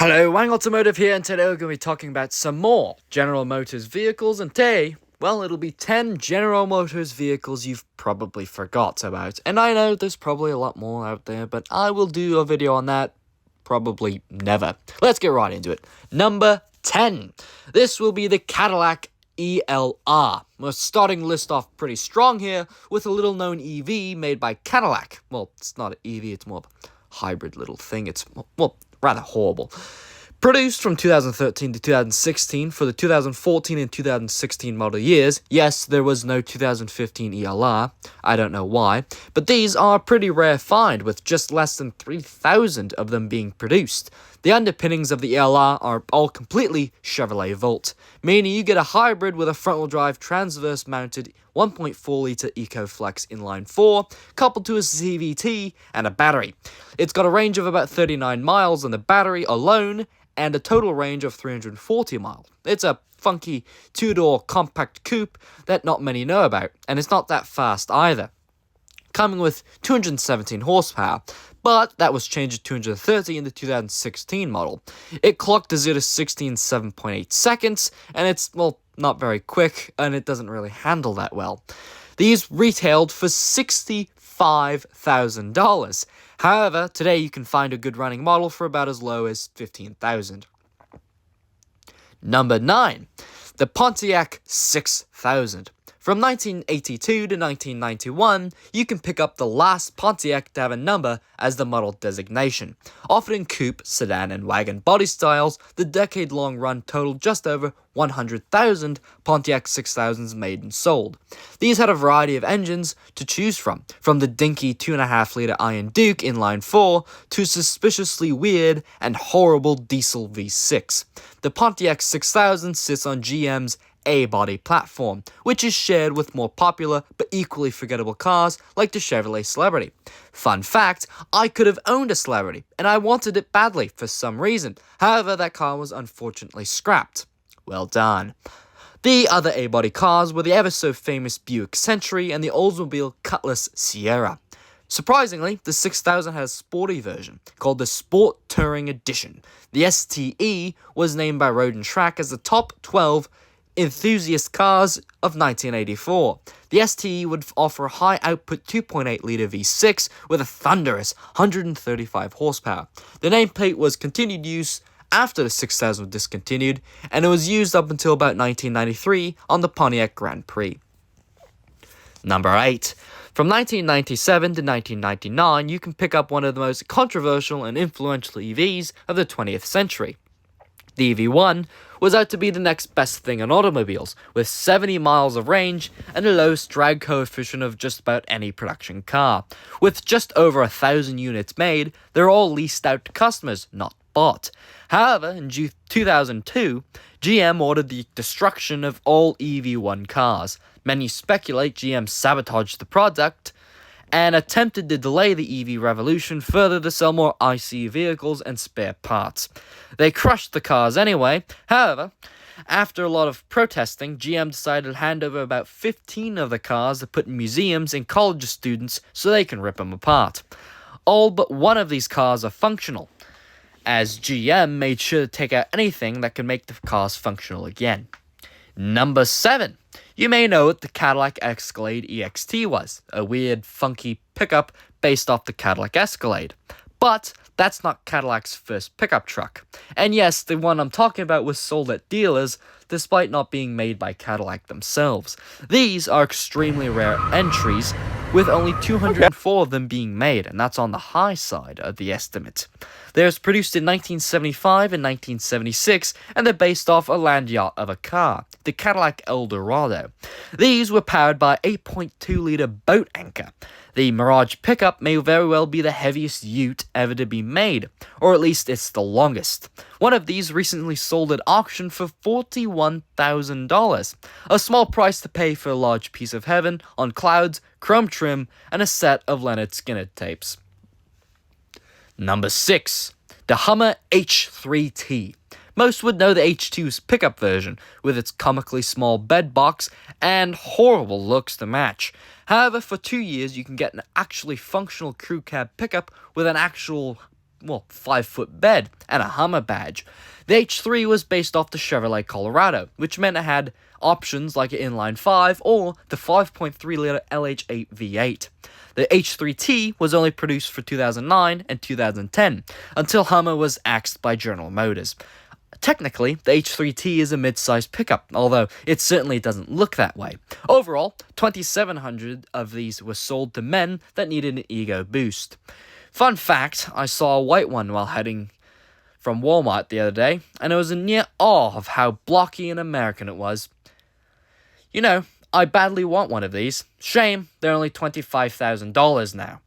Hello, Wang Automotive here, and today we're going to be talking about some more General Motors vehicles, and today, well, it'll be 10 General Motors vehicles you've probably forgot about. And I know there's probably a lot more out there, but I will do a video on that probably never. Let's get right into it. Number 10. This will be the Cadillac ELR. We're starting the list off pretty strong here with a little known EV made by Cadillac. Well, it's not an EV, it's more of a hybrid little thing. It's, well, rather horrible. Produced from 2013 to 2016 for the 2014 and 2016 model years. Yes, there was no 2015 ELR. I don't know why. But these are a pretty rare find, with just less than 3,000 of them being produced. The underpinnings of the ELR are all completely Chevrolet Volt, meaning you get a hybrid with a front-wheel drive transverse mounted 1.4-litre EcoFlex inline 4, coupled to a CVT and a battery. It's got a range of about 39 miles on the battery alone, and a total range of 340 miles. It's a funky two-door compact coupe that not many know about, and it's not that fast either. Coming with 217 horsepower, but that was changed to 230 in the 2016 model. It clocked a 0 to 60 in 7.8 seconds, and it's, well, not very quick, and it doesn't really handle that well. These retailed for $65,000. However, today you can find a good running model for about as low as $15,000. Number 9. The Pontiac 6000. From 1982 to 1991, you can pick up the last Pontiac to have a number as the model designation. Offered in coupe, sedan, and wagon body styles, the decade-long run totaled just over 100,000 Pontiac 6000s made and sold. These had a variety of engines to choose from the dinky 2.5-litre Iron Duke inline 4 to suspiciously weird and horrible diesel V6. The Pontiac 6000 sits on GM's A-body platform, which is shared with more popular but equally forgettable cars like the Chevrolet Celebrity. Fun fact, I could have owned a Celebrity, and I wanted it badly for some reason. However, that car was unfortunately scrapped. Well done. The other A-body cars were the ever-so-famous Buick Century and the Oldsmobile Cutlass Sierra. Surprisingly, the 6000 had a sporty version called the Sport Touring Edition. The STE was named by Road & Track as the top 12 enthusiast cars of 1984. The STE would offer a high-output 2.8-litre V6 with a thunderous 135 horsepower. The nameplate was continued use after the 6000 was discontinued, and it was used up until about 1993 on the Pontiac Grand Prix. Number 8. From 1997 to 1999, you can pick up one of the most controversial and influential EVs of the 20th century. The EV1 was out to be the next best thing in automobiles, with 70 miles of range and the lowest drag coefficient of just about any production car. With just over 1,000 units made, they're all leased out to customers, not bought. However, in 2002, GM ordered the destruction of all EV1 cars. Many speculate GM sabotaged the product and attempted to delay the EV revolution further to sell more ICE vehicles and spare parts. They crushed the cars anyway. However, after a lot of protesting, GM decided to hand over about 15 of the cars to put in museums and college students so they can rip them apart. All but one of these cars are functional, as GM made sure to take out anything that could make the cars functional again. Number 7. You may know what the Cadillac Escalade EXT was, a weird, funky pickup based off the Cadillac Escalade. But that's not Cadillac's first pickup truck. And yes, the one I'm talking about was sold at dealers, despite not being made by Cadillac themselves. These are extremely rare entries, with only 204 of them being made, and that's on the high side of the estimate. They were produced in 1975 and 1976, and they're based off a land yacht of a car, the Cadillac Eldorado. These were powered by 8.2-litre boat anchor. The Mirage pickup may very well be the heaviest ute ever to be made, or at least it's the longest. One of these recently sold at auction for $41,000, a small price to pay for a large piece of heaven on clouds, chrome trim, and a set of Leonard Skinner tapes. Number 6. The Hummer H3T. Most would know the H2's pickup version, with its comically small bed box and horrible looks to match. However, for 2 years you can get an actually functional crew cab pickup with an actual 5-foot bed and a Hummer badge. The H3 was based off the Chevrolet Colorado, which meant it had options like an inline 5 or the 5.3-liter LH8 V8. The H3T was only produced for 2009 and 2010, until Hummer was axed by General Motors. Technically, the H3T is a mid-sized pickup, although it certainly doesn't look that way. Overall, 2,700 of these were sold to men that needed an ego boost. Fun fact, I saw a white one while heading from Walmart the other day, and I was in near awe of how blocky and American it was. You know, I badly want one of these. Shame, they're only $25,000 now.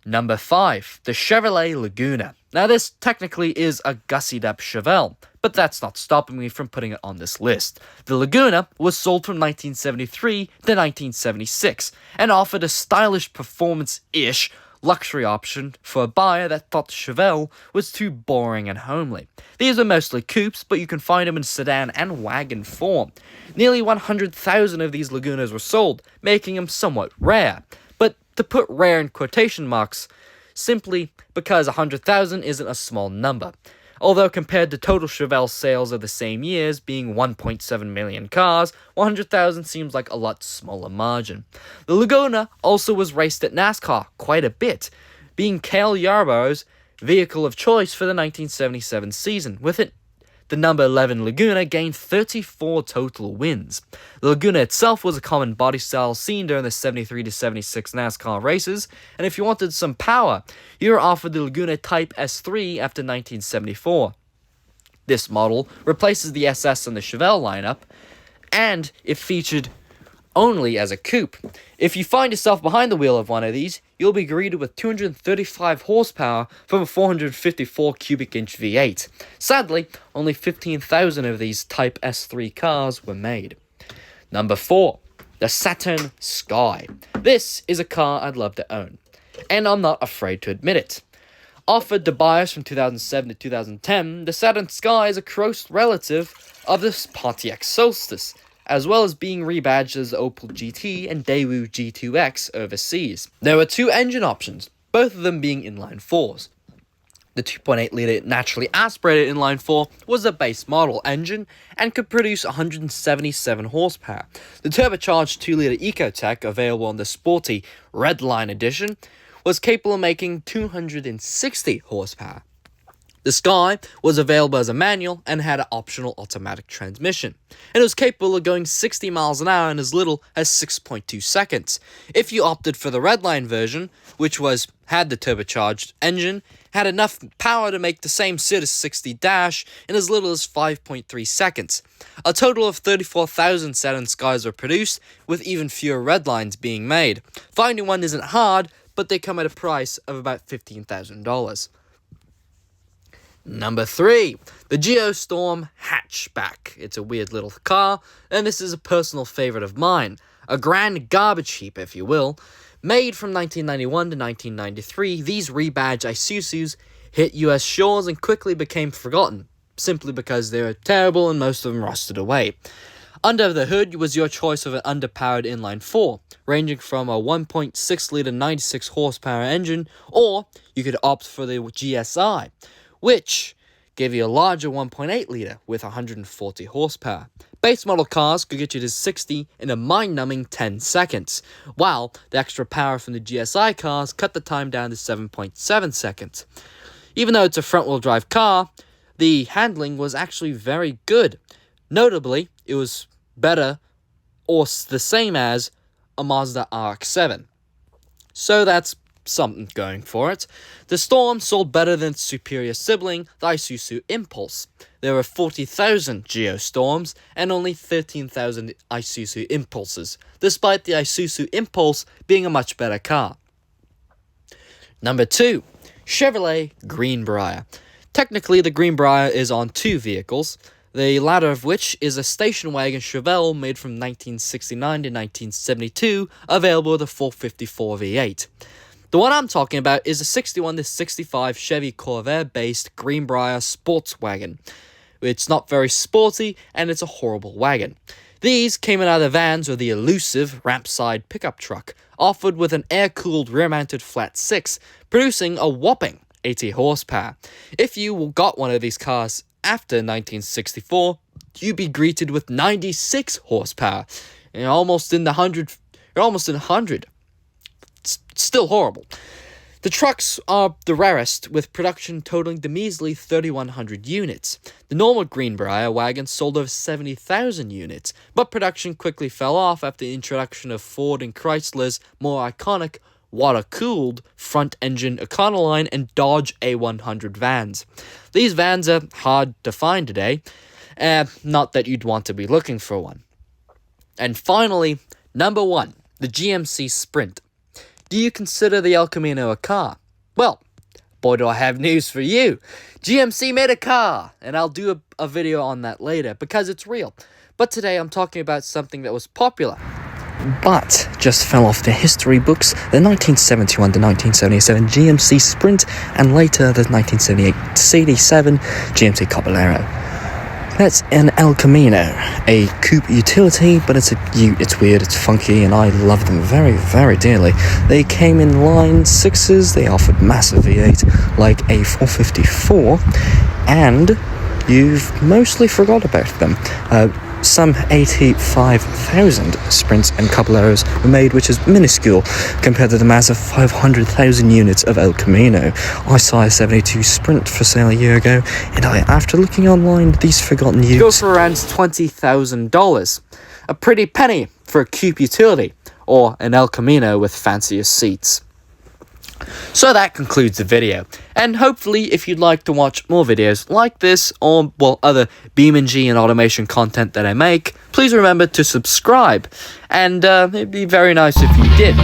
Number 5, the Chevrolet Laguna. Now this technically is a gussied up Chevelle, but that's not stopping me from putting it on this list. The Laguna was sold from 1973 to 1976, and offered a stylish performance-ish luxury option for a buyer that thought the Chevelle was too boring and homely. These are mostly coupes, but you can find them in sedan and wagon form. Nearly 100,000 of these Lagunas were sold, making them somewhat rare. But to put rare in quotation marks, simply because 100,000 isn't a small number. Although compared to total Chevelle sales of the same years being 1.7 million cars, 100,000 seems like a lot smaller margin. The Laguna also was raced at NASCAR quite a bit, being Cale Yarborough's vehicle of choice for the 1977 season. With it, the number 11 Laguna gained 34 total wins. The Laguna itself was a common body style seen during the 73 to 76 NASCAR races, and if you wanted some power, you were offered the Laguna Type S3 after 1974. This model replaces the SS in the Chevelle lineup, and it featured only as a coupe. If you find yourself behind the wheel of one of these, you'll be greeted with 235 horsepower from a 454 cubic inch V8. Sadly, only 15,000 of these Type S3 cars were made. Number 4, the Saturn Sky. This is a car I'd love to own, and I'm not afraid to admit it. Offered to buyers from 2007 to 2010, the Saturn Sky is a close relative of the Pontiac Solstice, as well as being rebadged as the Opel GT and Daewoo G2X overseas. There were 2 engine options, both of them being inline 4s. The 2.8-litre naturally aspirated inline 4 was a base model engine and could produce 177 horsepower. The turbocharged 2-litre Ecotec, available on the sporty Redline edition, was capable of making 260 horsepower. The Sky was available as a manual and had an optional automatic transmission, and it was capable of going 60 miles an hour in as little as 6.2 seconds. If you opted for the Redline version, which had the turbocharged engine, had enough power to make the same City 60 dash in as little as 5.3 seconds. A total of 34,000 Saturn Skies were produced, with even fewer Redlines being made. Finding one isn't hard, but they come at a price of about $15,000. Number 3, the Geo Storm hatchback. It's a weird little car, and this is a personal favorite of mine. A grand garbage heap, if you will. Made from 1991 to 1993, these rebadged Isuzus hit US shores and quickly became forgotten, simply because they were terrible and most of them rusted away. Under the hood was your choice of an underpowered inline 4, ranging from a 1.6-litre 96 horsepower engine, or you could opt for the GSI, which gave you a larger 1.8-litre with 140 horsepower. Base model cars could get you to 60 in a mind-numbing 10 seconds, while the extra power from the GSI cars cut the time down to 7.7 seconds. Even though it's a front-wheel drive car, the handling was actually very good. Notably, it was better or the same as a Mazda RX-7. So that's something going for it. The Storm sold better than its superior sibling, the Isuzu Impulse. There were 40,000 Geo Storms and only 13,000 Isuzu Impulses, despite the Isuzu Impulse being a much better car. Number 2, Chevrolet Greenbrier. Technically, the Greenbrier is on 2 vehicles, the latter of which is a station wagon Chevelle made from 1969 to 1972, available with a 454 V8. The one I'm talking about is a 61 to 65 Chevy Corvair-based Greenbrier sports wagon. It's not very sporty, and it's a horrible wagon. These came in either vans or the elusive ramp-side pickup truck, offered with an air-cooled rear-mounted flat 6, producing a whopping 80 horsepower. If you got one of these cars after 1964, you'd be greeted with 96 horsepower. You're almost in the 100. You're almost in 100. It's still horrible. The trucks are the rarest, with production totaling the measly 3,100 units. The normal Greenbrier wagon sold over 70,000 units, but production quickly fell off after the introduction of Ford and Chrysler's more iconic water-cooled front-engine Econoline and Dodge A100 vans. These vans are hard to find today, not that you'd want to be looking for one. And finally, number 1, the GMC Sprint. Do you consider the El Camino a car? Well, boy do I have news for you. GMC made a car, and I'll do a video on that later because it's real. But today I'm talking about something that was popular, but just fell off the history books, the 1971 to 1977 GMC Sprint, and later the 1978-87 GMC Caballero. That's an El Camino, a coupe utility, but it's weird, it's funky, and I love them very, very dearly. They came in line 6s, they offered massive V8 like a 454, and you've mostly forgot about them. Some 85,000 Sprints and Caballeros were made, which is minuscule compared to the massive 500,000 units of El Camino. I saw a 72 Sprint for sale a year ago, and after looking online, these forgotten units go for around $20,000. A pretty penny for a coupe utility, or an El Camino with fancier seats. So that concludes the video, and hopefully if you'd like to watch more videos like this, or other BeamNG and automation content that I make, please remember to subscribe, and it'd be very nice if you did.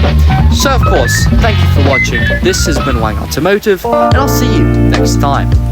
So of course, thank you for watching. This has been Wang Automotive, and I'll see you next time.